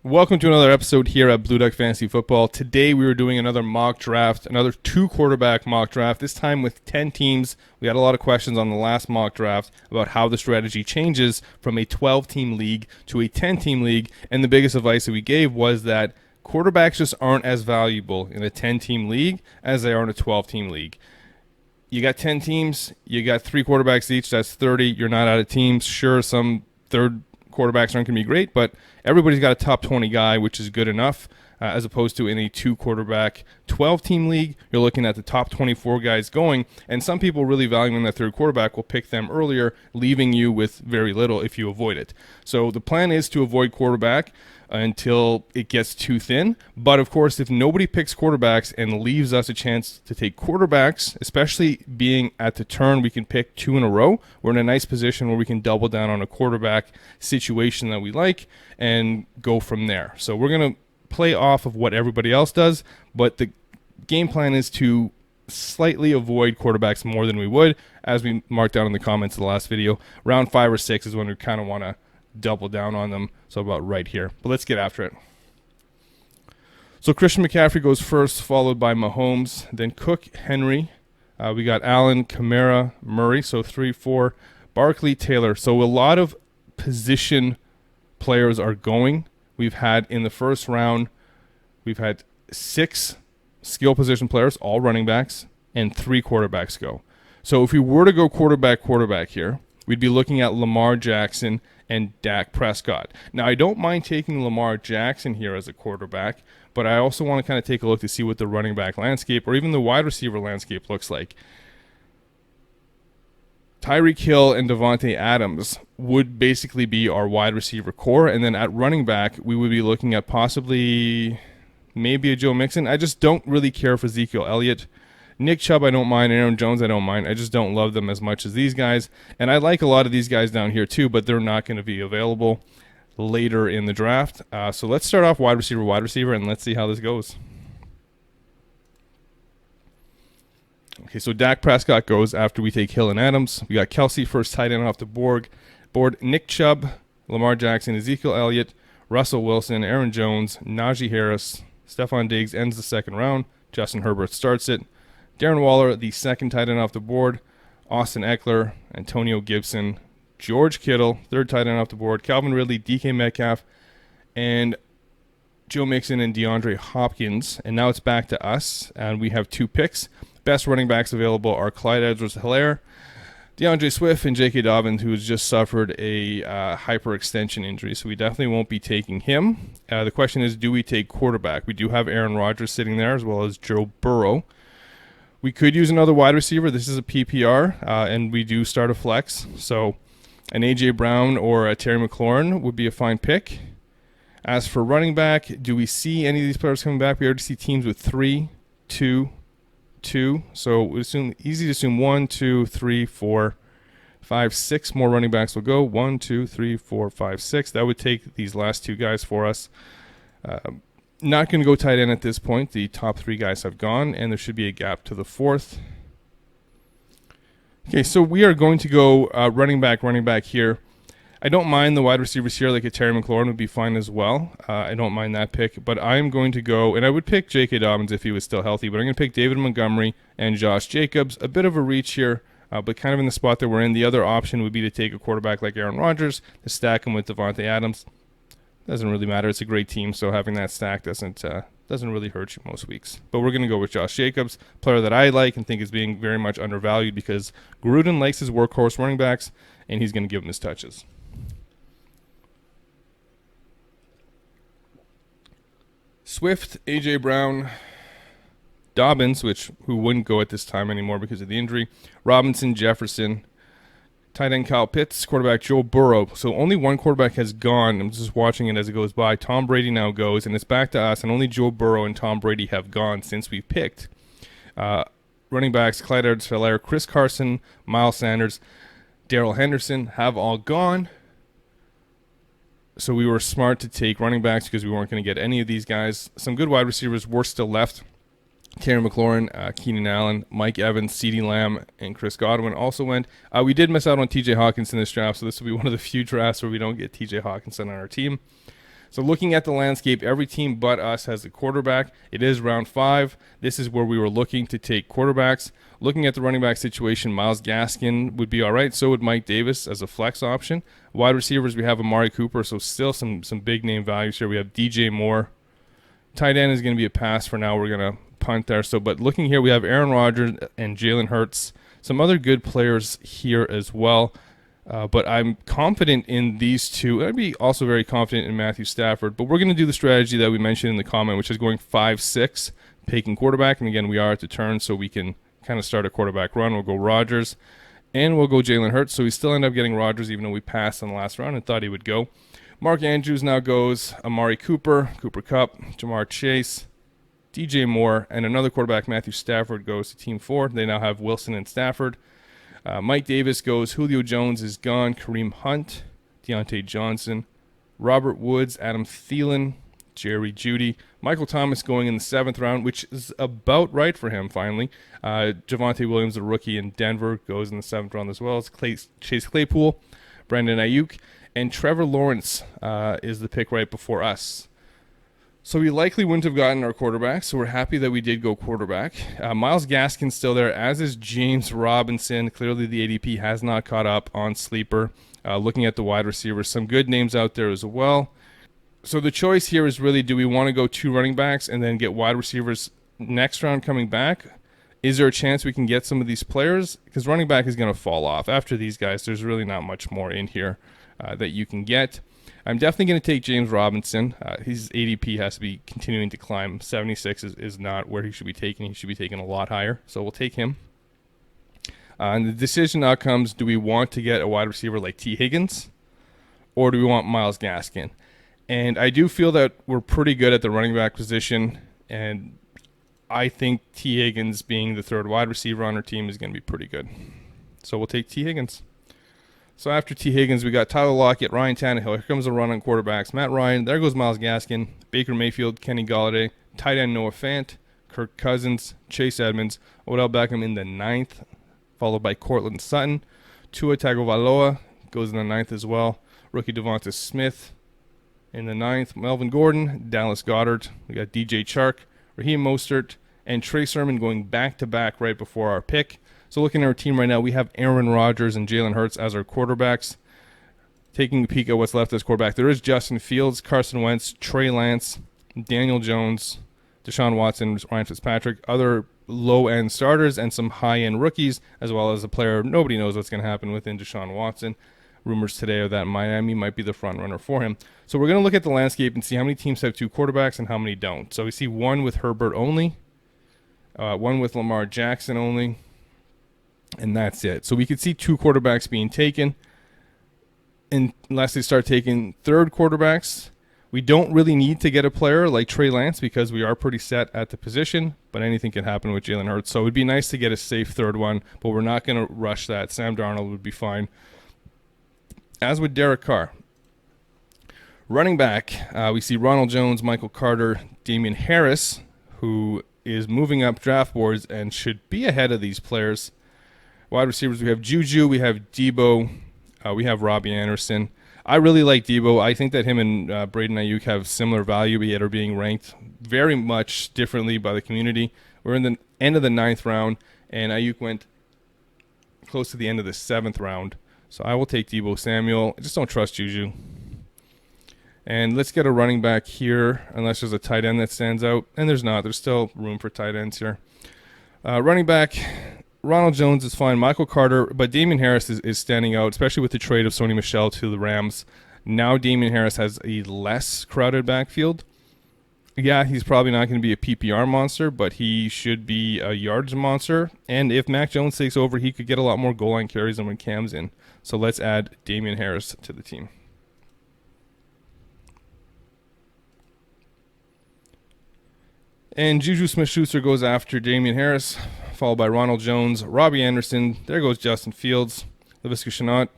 Welcome to another episode here at Blue Duck Fantasy Football. Today we were doing another mock draft, another 2-quarterback mock draft, this time with 10 teams. We had a lot of questions on the last mock draft about how the strategy changes from a 12-team league to a 10-team league, and the biggest advice that we gave was that quarterbacks just aren't as valuable in a 10-team league as they are in a 12-team league. You got 10 teams, you got 3 quarterbacks each, that's 30. You're not out of teams. Sure, some third quarterbacks aren't going to be great, but everybody's got a top 20 guy, which is good enough, as opposed to in a 2-quarterback 12-team league, you're looking at the top 24 guys going, and some people really valuing that third quarterback will pick them earlier, leaving you with very little if you avoid it. So the plan is to avoid quarterback until it gets too thin. But of course, if nobody picks quarterbacks and leaves us a chance to take quarterbacks, especially being at the turn, we can pick 2 in a row. We're in a nice position where we can double down on a quarterback situation that we like and go from there. So we're going to play off of what everybody else does, but the game plan is to slightly avoid quarterbacks more than we would, as we marked down in the comments of the last video. Round 5 or 6 is when we kind of want to double down on them, so about right here. But let's get after it. So Christian McCaffrey goes first, followed by Mahomes, then Cook, Henry. We got Allen, Kamara, Murray, so 3, 4. Barkley, Taylor. So a lot of position players are going. We've had in the first round, we've had 6 skill position players, all running backs, and 3 quarterbacks go. So if we were to go quarterback here, we'd be looking at Lamar Jackson and Dak Prescott. Now, I don't mind taking Lamar Jackson here as a quarterback, but I also want to kind of take a look to see what the running back landscape or even the wide receiver landscape looks like. Tyreek Hill and Devontae Adams would basically be our wide receiver core, and then at running back, we would be looking at possibly maybe a Joe Mixon. I just don't really care for Ezekiel Elliott. Nick Chubb, I don't mind. Aaron Jones, I don't mind. I just don't love them as much as these guys. And I like a lot of these guys down here too, but they're not going to be available later in the draft. So let's start off wide receiver, and let's see how this goes. Okay, so Dak Prescott goes after we take Hill and Adams. We got Kelsey first tight end off the board. Nick Chubb, Lamar Jackson, Ezekiel Elliott, Russell Wilson, Aaron Jones, Najee Harris, Stephon Diggs ends the second round. Justin Herbert starts it. Darren Waller, the second tight end off the board. Austin Eckler, Antonio Gibson, George Kittle, third tight end off the board. Calvin Ridley, DK Metcalf, and Joe Mixon and DeAndre Hopkins. And now it's back to us, and we have 2 picks. Best running backs available are Clyde Edwards-Helaire, DeAndre Swift, and J.K. Dobbins, who has just suffered a hyperextension injury, so we definitely won't be taking him. The question is, do we take quarterback? We do have Aaron Rodgers sitting there, as well as Joe Burrow. We could use another wide receiver. This is a PPR, and we do start a flex. So an A.J. Brown or a Terry McLaurin would be a fine pick. As for running back, do we see any of these players coming back? We already see teams with 3, 2, 2. So we assume easy to assume 1, 2, 3, 4, 5, 6 more running backs will go. 1, 2, 3, 4, 5, 6. That would take these last 2 guys for us. Not going to go tight end at this point. The top 3 guys have gone, and there should be a gap to the 4th. Okay, so we are going to go running back here. I don't mind the wide receivers here, like a Terry McLaurin would be fine as well. I don't mind that pick, but I'm going to go, and I would pick J.K. Dobbins if he was still healthy, but I'm going to pick David Montgomery and Josh Jacobs. A bit of a reach here, but kind of in the spot that we're in. The other option would be to take a quarterback like Aaron Rodgers, to stack him with Devontae Adams. Doesn't really matter. It's a great team, so having that stack doesn't really hurt you most weeks. But we're going to go with Josh Jacobs, player that I like and think is being very much undervalued because Gruden likes his workhorse running backs, and he's going to give him his touches. Swift, A.J. Brown, Dobbins, who wouldn't go at this time anymore because of the injury, Robinson, Jefferson, tight end Kyle Pitts, quarterback Joe Burrow. So only one quarterback has gone. I'm just watching it as it goes by. Tom Brady now goes, and it's back to us, and only Joe Burrow and Tom Brady have gone since we picked. Running backs Clyde Edwards-Helaire, Chris Carson, Miles Sanders, Darrell Henderson have all gone. So we were smart to take running backs because we weren't going to get any of these guys. Some good wide receivers were still left. Terry McLaurin, Keenan Allen, Mike Evans, CeeDee Lamb, and Chris Godwin also went. We did miss out on TJ Hawkinson in this draft, so this will be one of the few drafts where we don't get TJ Hawkinson on our team. So looking at the landscape, every team but us has a quarterback. It is round 5. This is where we were looking to take quarterbacks. Looking at the running back situation, Myles Gaskin would be all right. So would Mike Davis as a flex option. Wide receivers, we have Amari Cooper, so still some big name values here. We have DJ Moore. Tight end is going to be a pass for now. We're going to punt there. But looking here, we have Aaron Rodgers and Jalen Hurts. Some other good players here as well. But I'm confident in these two. I'd be also very confident in Matthew Stafford. But we're going to do the strategy that we mentioned in the comment, which is going 5-6, taking quarterback. And again, we are at the turn, so we can kind of start a quarterback run. We'll go Rodgers, and we'll go Jalen Hurts. So we still end up getting Rodgers, even though we passed in the last round and thought he would go. Mark Andrews now goes Amari Cooper, Cooper Kupp, Jamar Chase, DJ Moore, and another quarterback, Matthew Stafford, goes to Team 4. They now have Wilson and Stafford. Mike Davis goes, Julio Jones is gone, Kareem Hunt, Deontay Johnson, Robert Woods, Adam Thielen, Jerry Jeudy, Michael Thomas going in the 7th round, which is about right for him finally. Javonte Williams, a rookie in Denver, goes in the 7th round as well as Chase Claypool, Brandon Ayuk, and Trevor Lawrence is the pick right before us. So we likely wouldn't have gotten our quarterback, so we're happy that we did go quarterback. Myles Gaskin's still there, as is James Robinson. Clearly the ADP has not caught up on Sleeper. Looking at the wide receivers, some good names out there as well. So the choice here is really, do we want to go 2 running backs and then get wide receivers next round coming back? Is there a chance we can get some of these players? Because running back is going to fall off. After these guys, there's really not much more in here that you can get. I'm definitely going to take James Robinson. His ADP has to be continuing to climb. 76 is not where he should be taken. He should be taken a lot higher. So we'll take him. And the decision now comes, do we want to get a wide receiver like T. Higgins, or do we want Myles Gaskin? And I do feel that we're pretty good at the running back position, and I think T. Higgins being the 3rd wide receiver on our team is going to be pretty good. So we'll take T. Higgins. So after T. Higgins, we got Tyler Lockett, Ryan Tannehill. Here comes a run on quarterbacks. Matt Ryan, there goes Myles Gaskin, Baker Mayfield, Kenny Golladay, tight end Noah Fant, Kirk Cousins, Chase Edmonds, Odell Beckham in the 9th, followed by Cortland Sutton. Tua Tagovailoa goes in the 9th as well. Rookie Devonta Smith in the 9th. Melvin Gordon, Dallas Goedert. We got DJ Chark, Raheem Mostert, and Trey Sermon going back-to-back right before our pick. So looking at our team right now, we have Aaron Rodgers and Jalen Hurts as our quarterbacks. Taking a peek at what's left as quarterback, there is Justin Fields, Carson Wentz, Trey Lance, Daniel Jones, Deshaun Watson, Ryan Fitzpatrick, other low-end starters, and some high-end rookies, as well as a player nobody knows what's going to happen within Deshaun Watson. Rumors today are that Miami might be the front runner for him. So we're going to look at the landscape and see how many teams have 2 quarterbacks and how many don't. So we see 1 with Herbert only, 1 with Lamar Jackson only, and that's it. So we could see 2 quarterbacks being taken unless they start taking 3rd quarterbacks. We don't really need to get a player like Trey Lance because we are pretty set at the position, but anything can happen with Jalen Hurts. So it would be nice to get a safe 3rd one, but we're not going to rush that. Sam Darnold would be fine, as would Derek Carr. Running back, we see Ronald Jones, Michael Carter, Damian Harris, who is moving up draft boards and should be ahead of these players. Wide receivers, we have Juju, we have Debo, we have Robbie Anderson. I really like Debo. I think that him and Braden Ayuk have similar value, yet are being ranked very much differently by the community. We're in the end of the 9th round, and Ayuk went close to the end of the 7th round. So I will take Debo Samuel. I just don't trust Juju. And let's get a running back here, unless there's a tight end that stands out. And there's not. There's still room for tight ends here. Running back, Ronald Jones is fine. Michael Carter, but Damian Harris is standing out, especially with the trade of Sony Michel to the Rams. Now Damian Harris has a less crowded backfield. Yeah, he's probably not going to be a PPR monster, but he should be a yards monster. And if Mac Jones takes over, he could get a lot more goal line carries than when Cam's in. So let's add Damian Harris to the team. And Juju Smith-Schuster goes after Damian Harris, followed by Ronald Jones, Robbie Anderson. There goes Justin Fields, Laviska Shenault,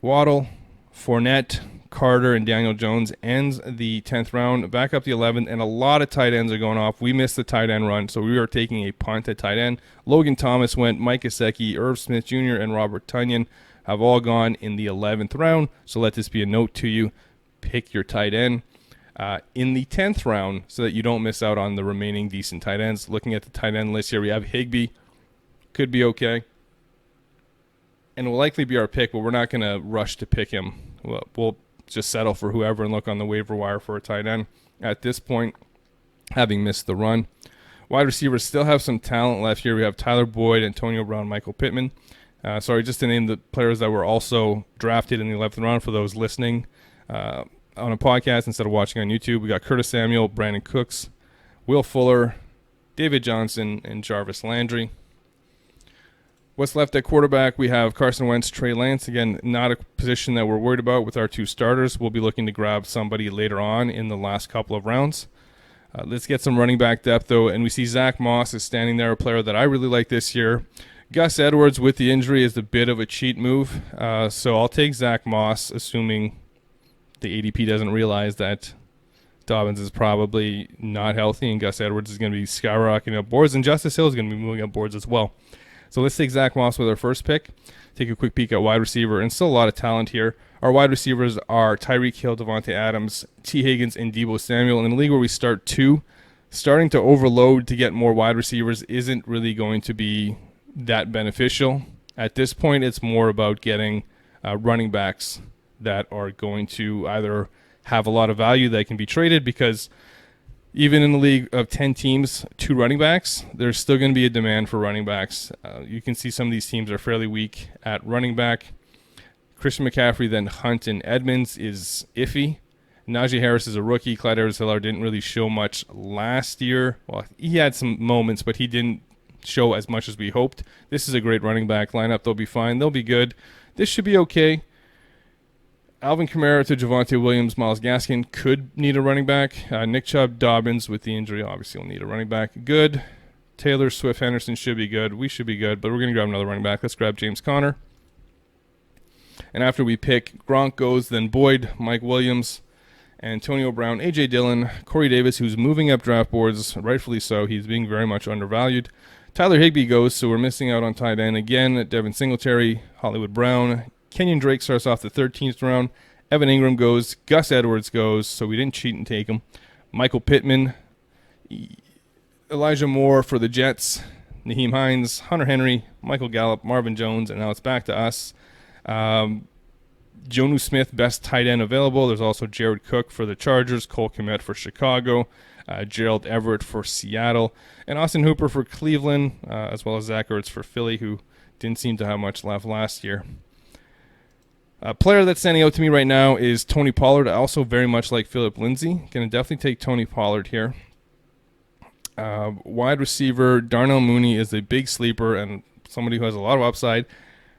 Waddle, Fournette, Carter, and Daniel Jones ends the 10th round. Back up the 11th, and a lot of tight ends are going off. We missed the tight end run, so we are taking a punt at tight end. Logan Thomas went, Mike Gesicki, Irv Smith Jr., and Robert Tonyan have all gone in the 11th round. So let this be a note to you. pick your tight end in the 10th round so that you don't miss out on the remaining decent tight ends. Looking at the tight end list here, we have Higbee. Could be okay. And will likely be our pick, but we're not going to rush to pick him. We'll just settle for whoever and look on the waiver wire for a tight end at this point, having missed the run. Wide receivers still have some talent left here. We have Tyler Boyd, Antonio Brown, Michael Pittman. Sorry, just to name the players that were also drafted in the 11th round for those listening on a podcast instead of watching on YouTube. We got Curtis Samuel, Brandon Cooks, Will Fuller, David Johnson, and Jarvis Landry. What's left at quarterback, we have Carson Wentz, Trey Lance. Again, not a position that we're worried about with our two starters. We'll be looking to grab somebody later on in the last couple of rounds. Let's get some running back depth, though, and we see Zach Moss is standing there, a player that I really like this year. Gus Edwards with the injury is a bit of a cheat move, so I'll take Zach Moss, assuming the ADP doesn't realize that Dobbins is probably not healthy and Gus Edwards is going to be skyrocketing up boards, and Justice Hill is going to be moving up boards as well. So let's take Zach Moss with our first pick. Take a quick peek at wide receiver, and still a lot of talent here. Our wide receivers are Tyreek Hill, Devontae Adams, T. Higgins, and Deebo Samuel. In a league where we start two, starting to overload to get more wide receivers isn't really going to be that beneficial. At this point, it's more about getting running backs that are going to either have a lot of value that can be traded, because even in the league of 10 teams, 2 running backs, there's still going to be a demand for running backs. You can see some of these teams are fairly weak at running back. Christian McCaffrey, then Hunt and Edmonds is iffy. Najee Harris is a rookie. Clyde Edwards-Helaire didn't really show much last year. Well, he had some moments, but he didn't show as much as we hoped. This is a great running back lineup. They'll be fine. They'll be good. This should be okay. Alvin Kamara to Javonte Williams, Myles Gaskin could need a running back. Nick Chubb, Dobbins with the injury obviously will need a running back. Good. Taylor Swift Henderson should be good. We should be good, but we're going to grab another running back. Let's grab James Conner. And after we pick, Gronk goes, then Boyd, Mike Williams, Antonio Brown, A.J. Dillon, Corey Davis, who's moving up draft boards, rightfully so. He's being very much undervalued. Tyler Higbee goes, so we're missing out on tight end again. Devin Singletary, Hollywood Brown. Kenyon Drake starts off the 13th round. Evan Ingram goes. Gus Edwards goes, so we didn't cheat and take him. Michael Pittman. Elijah Moore for the Jets. Nyheim Hines, Hunter Henry, Michael Gallup, Marvin Jones, and now it's back to us. Jonnu Smith, best tight end available. There's also Jared Cook for the Chargers, Cole Kmet for Chicago, Gerald Everett for Seattle, and Austin Hooper for Cleveland, as well as Zach Ertz for Philly, who didn't seem to have much left last year. A player that's standing out to me right now is Tony Pollard, also very much like Philip Lindsay. Going to definitely take Tony Pollard here. Wide receiver, Darnell Mooney is a big sleeper and somebody who has a lot of upside.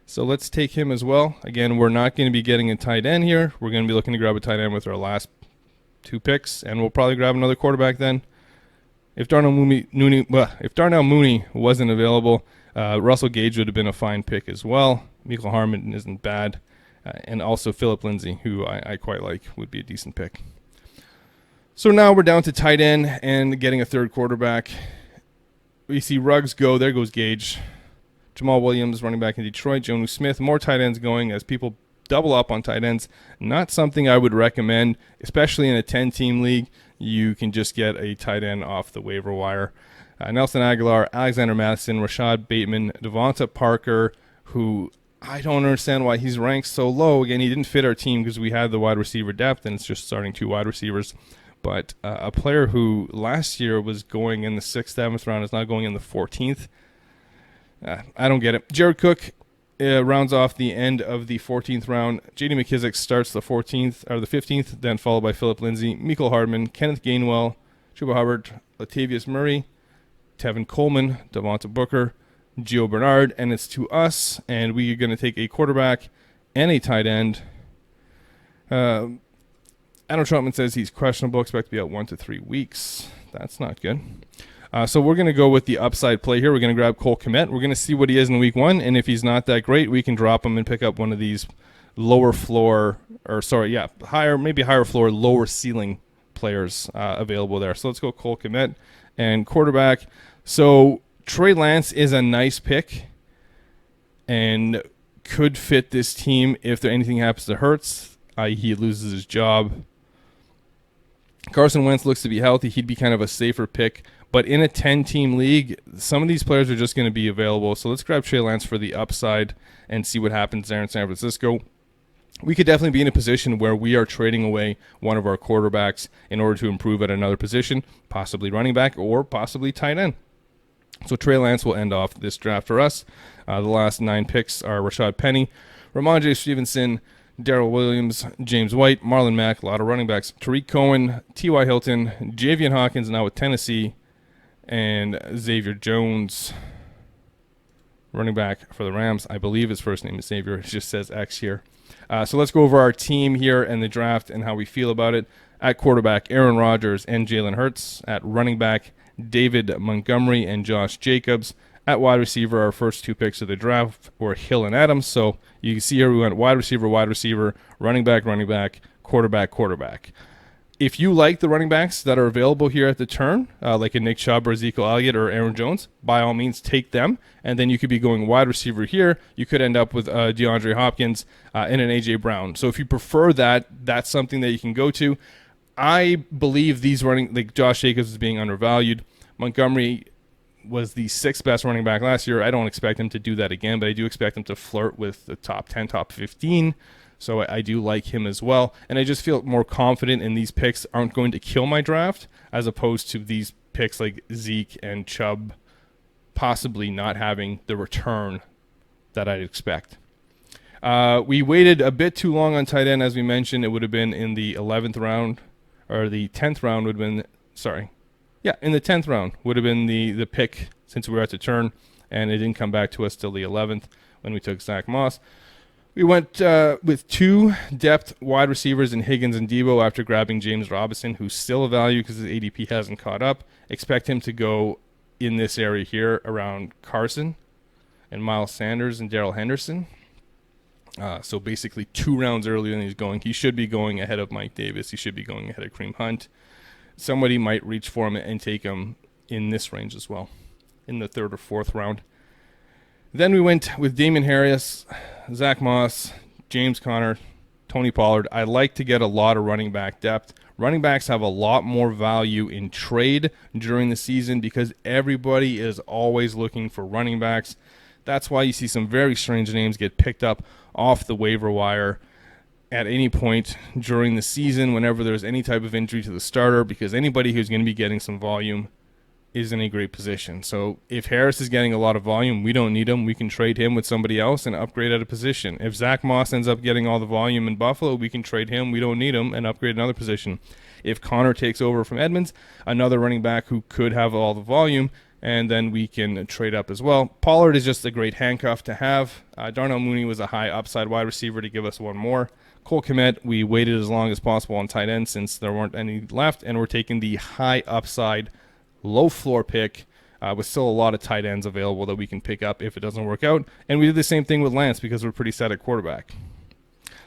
So let's take him as well. Again, we're not going to be getting a tight end here. We're going to be looking to grab a tight end with our last 2 picks, and we'll probably grab another quarterback then. If Darnell Mooney wasn't available, Russell Gage would have been a fine pick as well. Mecole Hardman isn't bad. And also Philip Lindsay, who I quite like, would be a decent pick. So now we're down to tight end and getting a third quarterback. We see Ruggs go. There goes Gage. Jamal Williams, running back in Detroit. Jonnu Smith. More tight ends going as people double up on tight ends. Not something I would recommend, especially in a 10-team league. You can just get a tight end off the waiver wire. Nelson Aguilar, Alexander Mattison, Rashad Bateman, Devonta Parker, who I don't understand why he's ranked so low. Again, he didn't fit our team because we had the wide receiver depth, and it's just starting 2 wide receivers. But a player who last year was going in the 6th, 7th round is now going in the 14th. I don't get it. Jared Cook rounds off the end of the 14th round. J.D. McKissick starts the 15th, then followed by Philip Lindsay, Mecole Hardman, Kenneth Gainwell, Chuba Hubbard, Latavius Murray, Tevin Coleman, Devonta Booker, Gio Bernard, and it's to us, and we are going to take a quarterback and a tight end. Adam Trautman says he's questionable, expect to be out 1 to 3 weeks. That's not good. So we're going to go with the upside play here. We're going to grab Cole Kmet. We're going to see what he is in week 1, and if he's not that great, we can drop him and pick up one of these higher floor, lower ceiling players available there. So let's go Cole Kmet and quarterback. So Trey Lance is a nice pick and could fit this team if anything happens to Hurts, i.e. he loses his job. Carson Wentz looks to be healthy. He'd be kind of a safer pick. But in a 10-team league, some of these players are just going to be available. So let's grab Trey Lance for the upside and see what happens there in San Francisco. We could definitely be in a position where we are trading away one of our quarterbacks in order to improve at another position, possibly running back or possibly tight end. So Trey Lance will end off this draft for us. The last 9 picks are Rashad Penny, Ramondre Stevenson, Darrell Williams, James White, Marlon Mack, a lot of running backs, Tariq Cohen, T.Y. Hilton, Javian Hawkins now with Tennessee, and Xavier Jones, running back for the Rams. I believe his first name is Xavier. It just says X here. So let's go over our team here and the draft and how we feel about it. At quarterback, Aaron Rodgers and Jalen Hurts. At running back, David Montgomery and Josh Jacobs. At wide receiver, our first 2 picks of the draft were Hill and Adams. So you can see here we went wide receiver, running back, quarterback. If you like the running backs that are available here at the turn, like a Nick Chubb or Ezekiel Elliott or Aaron Jones, by all means take them. And then you could be going wide receiver here. You could end up with DeAndre Hopkins and an A.J. Brown. So if you prefer that, that's something that you can go to. I believe these like Josh Jacobs is being undervalued. Montgomery was the 6th best running back last year. I don't expect him to do that again, but I do expect him to flirt with the top 10, top 15. So I do like him as well. And I just feel more confident in these picks aren't going to kill my draft as opposed to these picks like Zeke and Chubb possibly not having the return that I'd expect. We waited a bit too long on tight end, as we mentioned. It would have been in the 11th round, or the 10th round would have been, in the 10th round would have been the pick since we were at the turn, and it didn't come back to us till the 11th when we took Zach Moss. We went with 2 depth wide receivers in Higgins and Debo after grabbing James Robinson, who's still a value because his ADP hasn't caught up. Expect him to go in this area here around Carson and Miles Sanders and Darrell Henderson. So basically 2 rounds earlier than he's going. He should be going ahead of Mike Davis. He should be going ahead of Kareem Hunt. Somebody might reach for him and take him in this range as well, in the 3rd or 4th round. Then we went with Damien Harris, Zach Moss, James Conner, Tony Pollard. I like to get a lot of running back depth. Running backs have a lot more value in trade during the season because everybody is always looking for running backs. That's why you see some very strange names get picked up off the waiver wire at any point during the season whenever there's any type of injury to the starter, because anybody who's going to be getting some volume is in a great position. So if Harris is getting a lot of volume, we don't need him. We can trade him with somebody else and upgrade at a position. If Zach Moss ends up getting all the volume in Buffalo, we can trade him. We don't need him and upgrade another position. If Connor takes over from Edmonds, another running back who could have all the volume, and then we can trade up as well. Pollard is just a great handcuff to have. Darnell Mooney was a high upside wide receiver to give us one more. Cole Kmet, we waited as long as possible on tight end since there weren't any left, and we're taking the high upside, low floor pick with still a lot of tight ends available that we can pick up if it doesn't work out. And we did the same thing with Lance because we're pretty set at quarterback.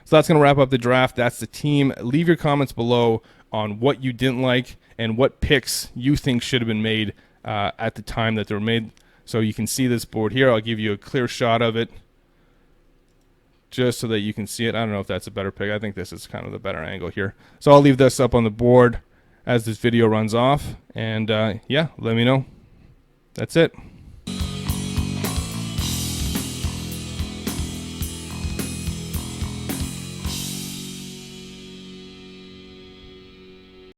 So that's going to wrap up the draft. That's the team. Leave your comments below on what you didn't like and what picks you think should have been made at the time that they were made. So you can see this board here. I'll give you a clear shot of it just so that you can see it. I don't know if that's a better pick. I think this is kind of the better angle here. So I'll leave this up on the board as this video runs off. And yeah, let me know. That's it.